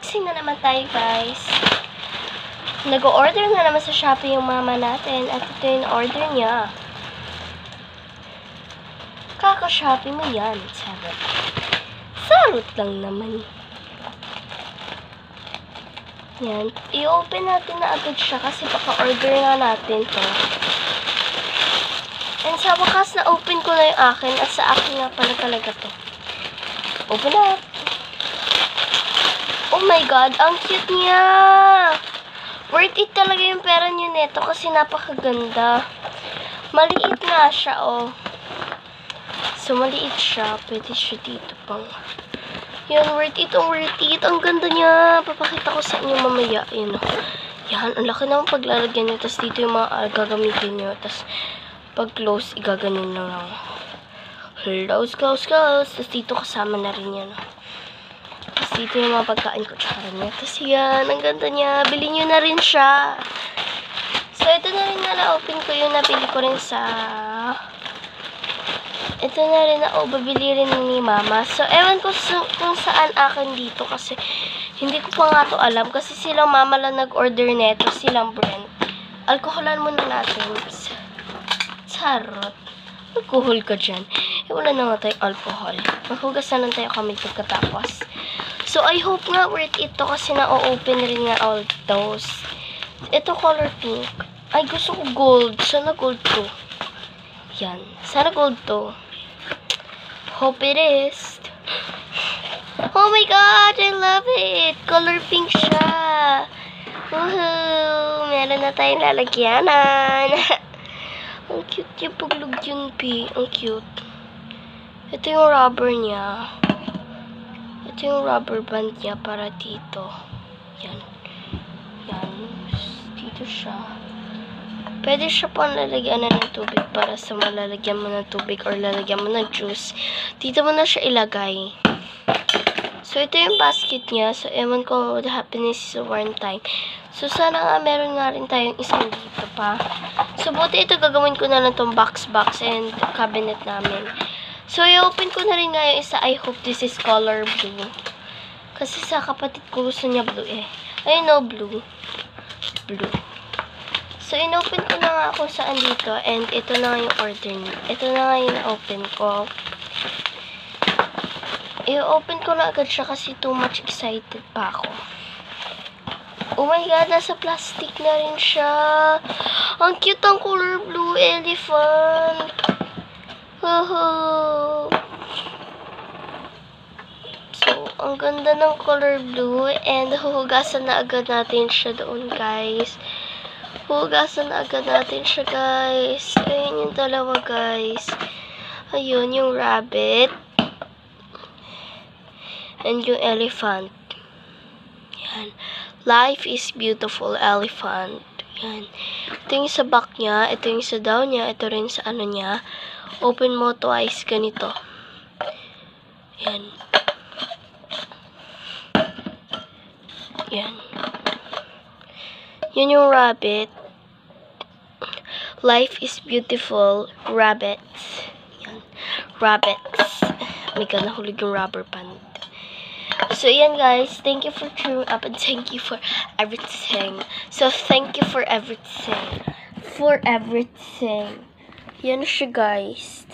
Unboxing na naman tayo, guys. Nag-order na naman sa Shopee yung mama natin at ito yung order niya. Kaka-Shopee mo yan, sarot. Sarot lang naman. Yan. I-open natin na agad siya kasi baka-order nga natin to. And sa wakas na-open ko na yung akin at sa akin nga pala talaga to. Open up. Oh my God, ang cute niya! Worth it talaga yung pera niyo neto kasi napakaganda. Maliit nga siya, oh. So, maliit siya. Pwede siya dito pang. Yan, worth it, oh, worth it. Ang ganda niya. Papakita ko sa inyo mamaya. Yan, oh. Yan, ang laki naman paglalagyan niyo. Tapos dito yung mga gagamitin niyo. Tapos, pag close, igaganin na lang. Close. Tapos dito kasama na rin yan, oh. Tapos dito yung mga pagkain ko tsaka niya. Tapos yan, ang ganda niya. Bili nyo na rin siya. So, ito na rin na na-open ko yung nabili ko rin sa... Ito na rin na, babili rin ni mama. So, ewan ko kung saan akin dito kasi hindi ko pa nga to alam. Kasi silang mama lang nag-order neto, silang brand. Alkoholan muna natin. Charot. Alcohol ka dyan. Wala na nga tayong alcohol. Maghugas na lang tayo kami pagkatapos. So, I hope nga worth it to kasi na-open rin nga all those. Ito color pink. Ay, gusto ko gold. Sana gold to. Yan. Sana gold to. Hope it is. Oh my God! I love it! Color pink siya. Woohoo! Meron na tayong lalagyanan. Ang cute yung paglog yun, P. Ang cute. Ito yung rubber niya. Ito yung rubber band niya para dito. Yan. Yan. Dito siya. Pwede siya pang lalagyan ng tubig para sa malalagyan mo ng tubig or lalagyan mo ng juice. Dito mo na siya ilagay. So, ito yung basket niya. So, ewan ko what happiness is one time. So, sana nga meron nga rin tayong isang dito pa. So, buti ito gagawin ko na lang tong box and cabinet namin. So, i-open ko na rin nga yung isa. I hope this is color blue. Kasi sa kapatid ko gusto niya blue eh. Ayun no, blue. Blue. So, in-open ko na nga kung saan dito. And ito na nga yung order niya. Ito na nga yung open ko. I-open ko na agad siya kasi too much excited pa ako. Oh my God, nasa plastic na rin siya. Ang cute ang color blue elephant. So, ang ganda ng color blue and huhugasan na agad natin siya doon, guys. Huhugasan na agad natin siya, guys. Ayun yung dalawa, guys. Ayun yung rabbit. And yung elephant. Yan. Life is beautiful, elephant. Yan. Ito yung sa back niya. Ito yung sa down niya. Ito rin sa ano niya. Open mo twice. Ganito. Yan. Yan. Yun yung rabbit. Life is beautiful. Rabbits. Yan. Rabbits. May ka nahulog yung rubber band. So, yan guys. Thank you for tuning up and thank you for everything. So, thank you for everything. For everything. Yan siya guys.